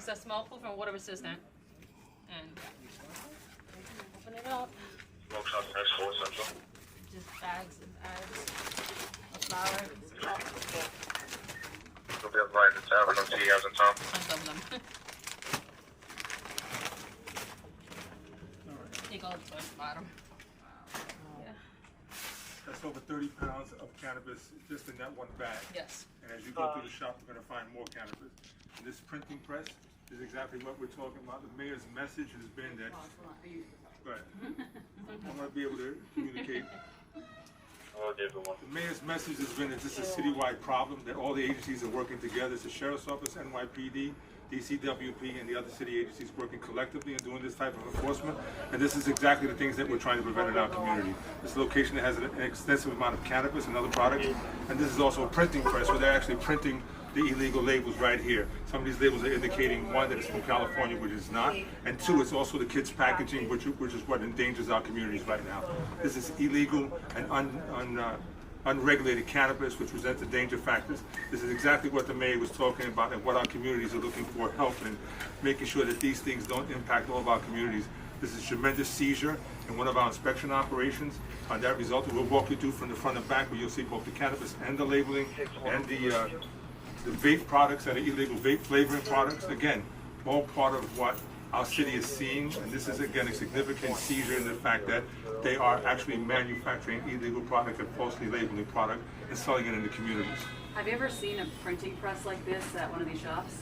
It's a small proof and water resistant. And open it up. Smoke shop next door, Central. Just bags and bags of flour. You'll be able to buy the tavern on tea house in town. Tons of them. You go towards the bottom. Yeah. That's over 30 pounds of cannabis just in that one bag. Yes. And as you go through the shop, you're going to find more cannabis. And this printing press is exactly what we're talking about. The mayor's message has been that. Right. I want to be able to communicate. The mayor's message has been that this is a citywide problem, that all the agencies are working together. It's the Sheriff's Office, NYPD, DCWP, and the other city agencies working collectively and doing this type of enforcement. And this is exactly the things that we're trying to prevent in our community. This location has an extensive amount of cannabis and other products. And this is also a printing press where they're actually printing the illegal labels right here. Some of these labels are indicating, one, that it's from California, which is not, and two, it's also the kids' packaging, which is what endangers our communities right now. This is illegal and unregulated cannabis, which presents the danger factors. This is exactly what the mayor was talking about and what our communities are looking for help in, making sure that these things don't impact all of our communities. This is a tremendous seizure in one of our inspection operations. That resulted, we'll walk you through from the front and back where you'll see both the cannabis and the labeling and the vape products and the illegal vape flavoring products. Again, all part of what our city is seeing, and this is again a significant seizure in the fact that they are actually manufacturing illegal product and falsely labeling product and selling it in the communities. Have you ever seen a printing press like this at one of these shops?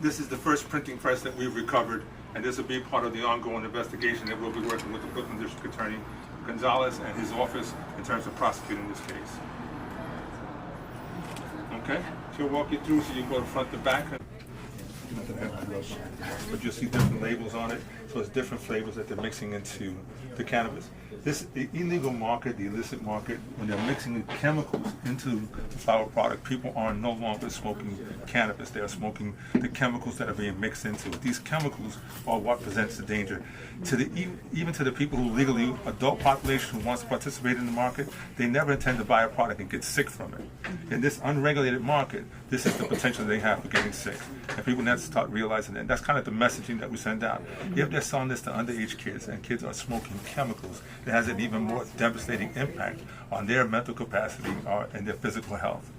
This is the first printing press that we've recovered, and this will be part of the ongoing investigation that we'll be working with the Brooklyn District Attorney Gonzalez and his office in terms of prosecuting this case. Okay? She'll walk you through so you go front to back. But you'll see different labels on it, so it's different flavors that they're mixing into the cannabis. This illegal market, the illicit market, when they're mixing the chemicals into the flower product, people are no longer smoking cannabis. They are smoking the chemicals that are being mixed into it. These chemicals are what presents the danger. Even to the people who legally, adult population who wants to participate in the market, they never intend to buy a product and get sick from it. In this unregulated market, this is the potential they have for getting sick. And people need to start realizing that. And that's kind of the messaging that we send out. If they're selling this to underage kids and kids are smoking chemicals, it has an even more devastating impact on their mental capacity and their physical health.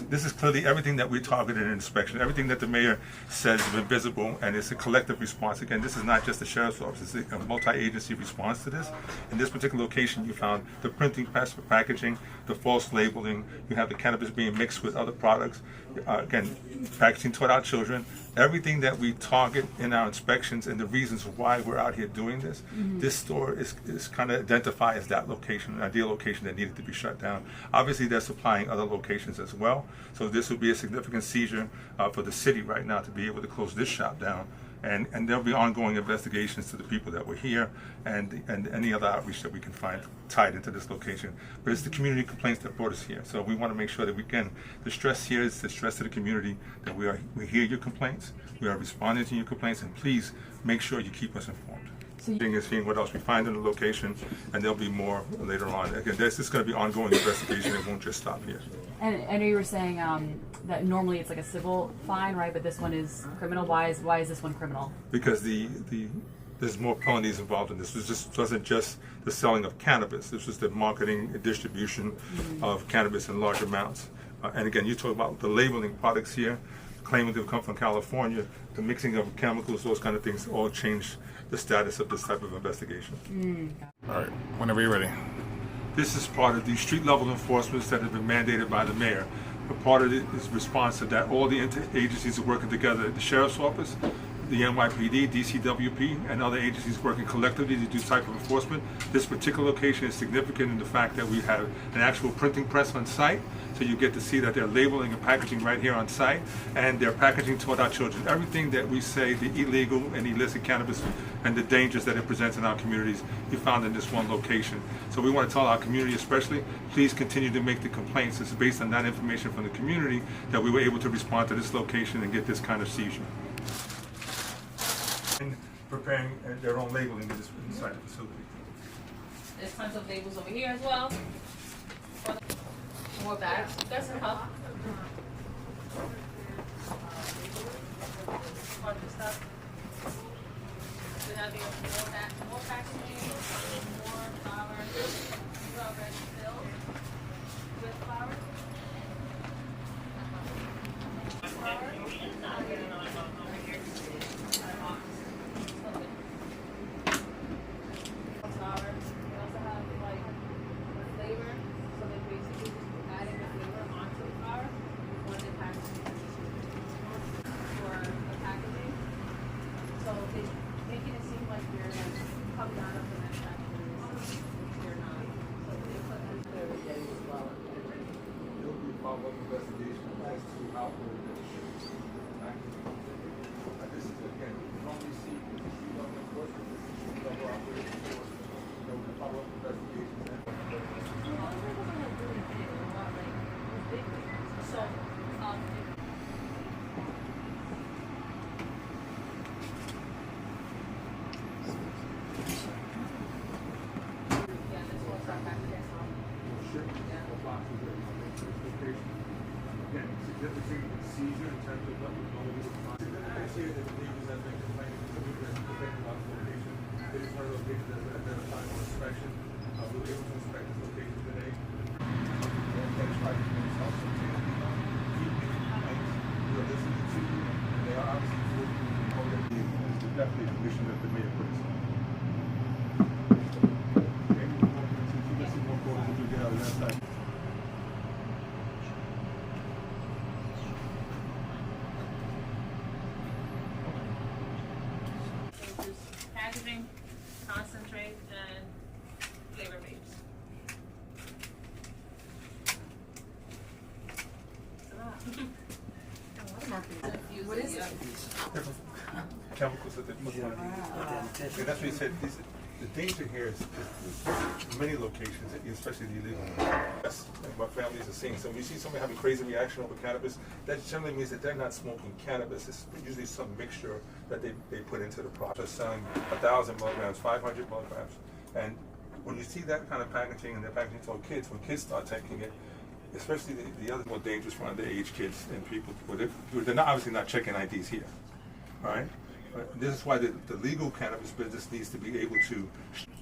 This is clearly everything that we targeted in inspection, everything that the mayor says has been visible, and it's a collective response. Again, this is not just the sheriff's office, it's a multi-agency response to this. In this particular location, you found the printing press for packaging, the false labeling, you have the cannabis being mixed with other products, again, packaging toward our children. Everything that we target in our inspections and the reasons why we're out here doing this, this store is kind of identified as that location, an ideal location that needed to be shut down. Obviously, they're supplying other locations as well, so this would be a significant seizure for the city right now to be able to close this shop down. And there'll be ongoing investigations to the people that were here and any other outreach that we can find tied into this location. But it's the community complaints that brought us here. So we want to make sure that we can, the stress here is the stress to the community, that we hear your complaints, we are responding to your complaints, and please make sure you keep us informed. So thing is seeing what else we find in the location, and there'll be more later on. Again, this is going to be ongoing investigation. It won't just stop here. And I know you were saying that normally it's like a civil fine, right? But this one is criminal. Why is this one criminal? Because there's more penalties involved in this. This wasn't just the selling of cannabis. This was the marketing and distribution of cannabis in large amounts. And again, you talk about the labeling products here, claiming to come from California, the mixing of chemicals, those kind of things all change the status of this type of investigation. All right, whenever you're ready. This is part of the street level enforcements that have been mandated by the mayor. But part of it is response to that. All the agencies are working together. The Sheriff's Office, the NYPD, DCWP, and other agencies working collectively to do type of enforcement. This particular location is significant in the fact that we have an actual printing press on site, so you get to see that they're labeling and packaging right here on site, and they're packaging toward our children. Everything that we say, the illegal and illicit cannabis and the dangers that it presents in our communities, you found in this one location. So we want to tell our community especially, please continue to make the complaints. It's based on that information from the community that we were able to respond to this location and get this kind of seizure. Preparing their own labeling inside the facility. There's tons of labels over here as well. More bags. You guys can help. that'd be more packaging, more flour. These are already filled with flour. Follow-up investigation as to how this is again, you normally see government enforcement, double operation force, follow-up investigations. Again, significant seizure in terms of what we're going to do. I see that the neighbors have been complaining to me that complaining about the location. It is her location that's been identified for inspection. We were able to inspect this location today. That's right. We are listening to you, and they are obviously for you. It's definitely a mission that the mayor put us on. Okay, we'll listen more forward as we get out of that side. Packaging, concentrate, and flavor vapes. What is it? Chemicals that they put on these. And that's what he said. The danger here is many locations, especially the illegal ones. That's what families are seeing. So when you see somebody having crazy reaction over cannabis, that generally means that they're not smoking cannabis. It's usually some mixture that they put into the product. They're selling 1,000 milligrams, 500 milligrams. And when you see that kind of packaging, and they're packaging for kids, when kids start taking it, especially the other more dangerous for underage kids and people, they're not, obviously not checking IDs here, right? But this is why the legal cannabis business needs to be able to.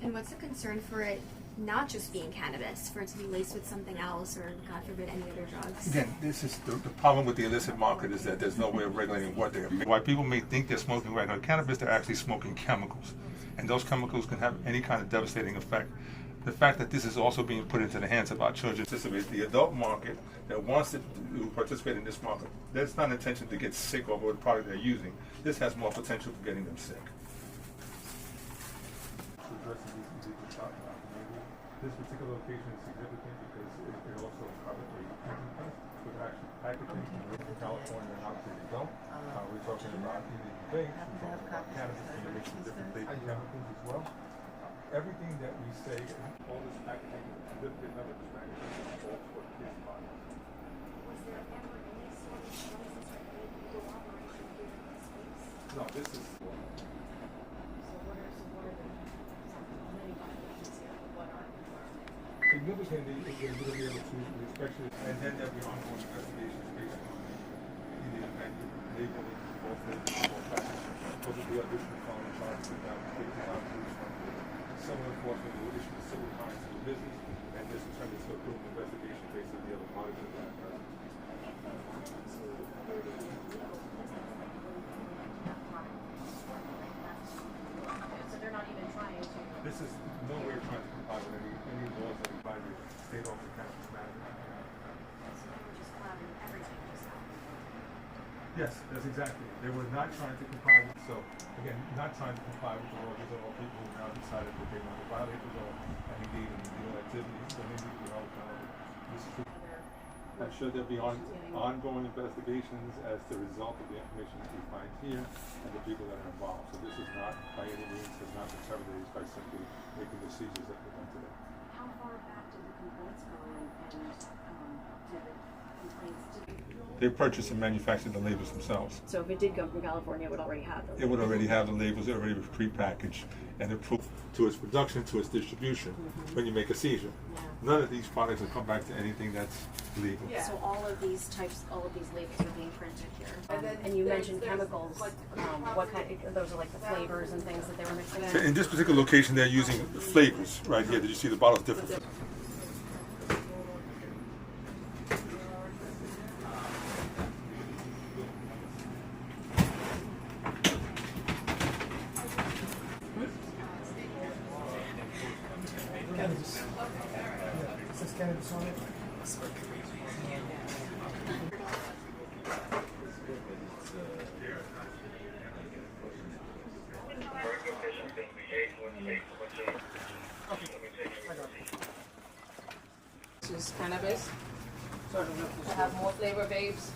And what's the concern for it not just being cannabis, for it to be laced with something else, or God forbid any other drugs? Again, this is the problem with the illicit market is that there's no way of regulating what they're. Why people may think they're smoking regular cannabis, they're actually smoking chemicals, and those chemicals can have any kind of devastating effect. The fact that this is also being put into the hands of our children, the adult market that wants to participate in this market, that's not an intention to get sick over the product they're using. This has more potential for getting them sick. This particular location is significant because it also covers a printing press with actual packaging in California, and obviously they don't. We're talking about illegal vapes, we're talking about cannabis, and you're mixing different flavored chemicals as well. Everything that we say, all this packaging, literally none of this packaging is all for kids' body. Was there ever any sort of license or any legal operation here in this space? No, this is. So what are the many violations here? What are the Significantly, we're going to be able to, especially, and then there'll be ongoing investigations based on the labeling, both packaging. Those will be additional felony charges that civil enforcement will issue the civil fines to the business, and this will turn into a criminal investigation based on the other parties of that. So they're not even trying to. This is nowhere trying to comply with any laws that apply to state office of cannabis management. So they were just clouding everything just now. Yes, that's exactly. They were not trying to comply with, so again, not trying to comply with the law. These are all people who now decided that they want to violate the law and engage in illegal activities, so they need to be held accountable. I'm sure there'll be ongoing investigations as the result of the information that we find here and the people that are involved. So this is not, by any means, has not been terminated by simply making the seizures that we've done today. How far back did the complaints go, and did complaints to? They purchase and manufacture the labels themselves. So if it did come from California, it would already have those. It would already have the labels, already prepackaged and approved to its production, to its distribution when you make a seizure. Yeah. None of these products will come back to anything that's legal. Yeah. So all of these labels are being printed here. And then And you there's- mentioned there's, chemicals. like, What kind? Those are like the flavors and things that they were mixing So in. in this particular location, they're using flavors right here. Did you see the bottles different? This is cannabis. Sort of have more flavor, babes.